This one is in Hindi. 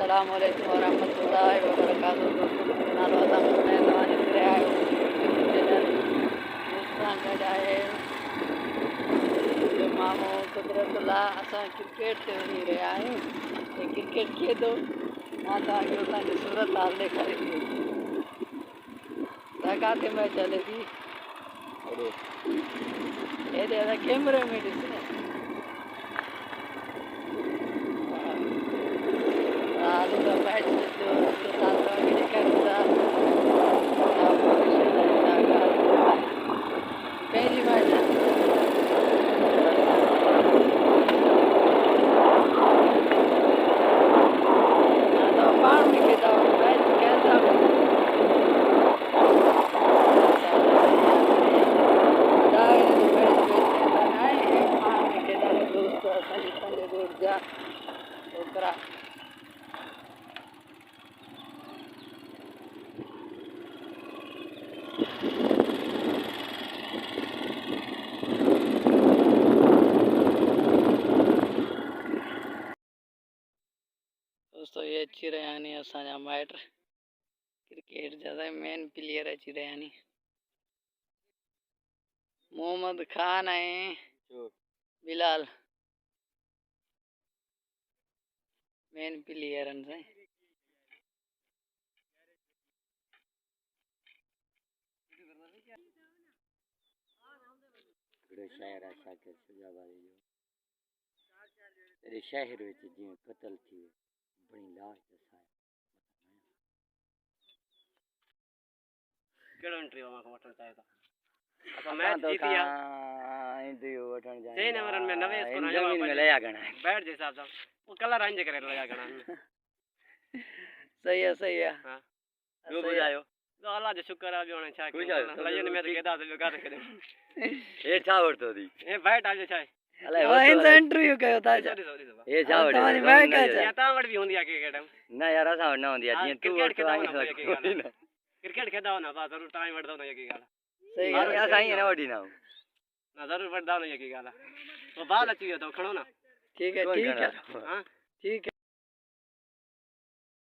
अस्सलाम वालेकुम वरहमतुल्लाहि वबरकातुहू। दोस्तों नालो अदा मैं तव्हांजे घरे आयो दोस्तां गॾु आहे मुंहिंजो मामो कुदरतुल्ला। असां क्रिकेट ते वञी रहिया आहियूं। हे क्रिकेट खेॾो मां तव्हांखे उतां जी सूरत हाल ॾेखारींदी। त किथे मैच हले थी हेॾे असां कैमरे में ॾिस मैच पहली मैच पाण में खेॾा मैच कैसा दोस्त असांजी पंज रोड जा छोकिरा दोस्तों ये अची रहिया आहिनि असांजा माइट क्रिकेट जा मेन प्लेयर अची रहिया आहिनि। मोहम्मद खान ऐं बिलाल मेन प्लेयर आहिनि साईं। शहर आहे शाकिर सजाबादी जो तेरे शहर विच जीअं क़तल थी वियो बणी लाश दसाए कहिड़ो इंटरव्यू मां वठणु चाहियो था? असां मैच जीती विया इंटरव्यू वठण चाहियो 6 ओवरनि में 90 स्कोर हया जमीन में लया घणा बैट जे हिसाब सां वो कलर आइन जे करे लॻा घणा सही आहे हां ॿियो ॿुधायो तो अल्लाह जो शुक्र आहे हाणे छा कयूं लजन में त केदा ॿियो काथे कयूं हे छा वठतो थी हे बैट आज छा अलाए इंटरव्यू कयो था हे छा वठतो तव्हांजी मैच या तव्हां वटि बि हूंदी आहे क्रिकेट न यार असां वटि न हूंदी आहे जीअं तूं क्रिकेट खेॾा वठतो क्रिकेट खेॾा न बस ज़रूर टाइम वठंदो न की ॻाल्हि सही आहे असां ईअं न वठी न न ज़रूर वठंदा न की ॻाल्हि आहे वो बाल अची वियो अथव खणो न ठीक है हाँ ठीक है।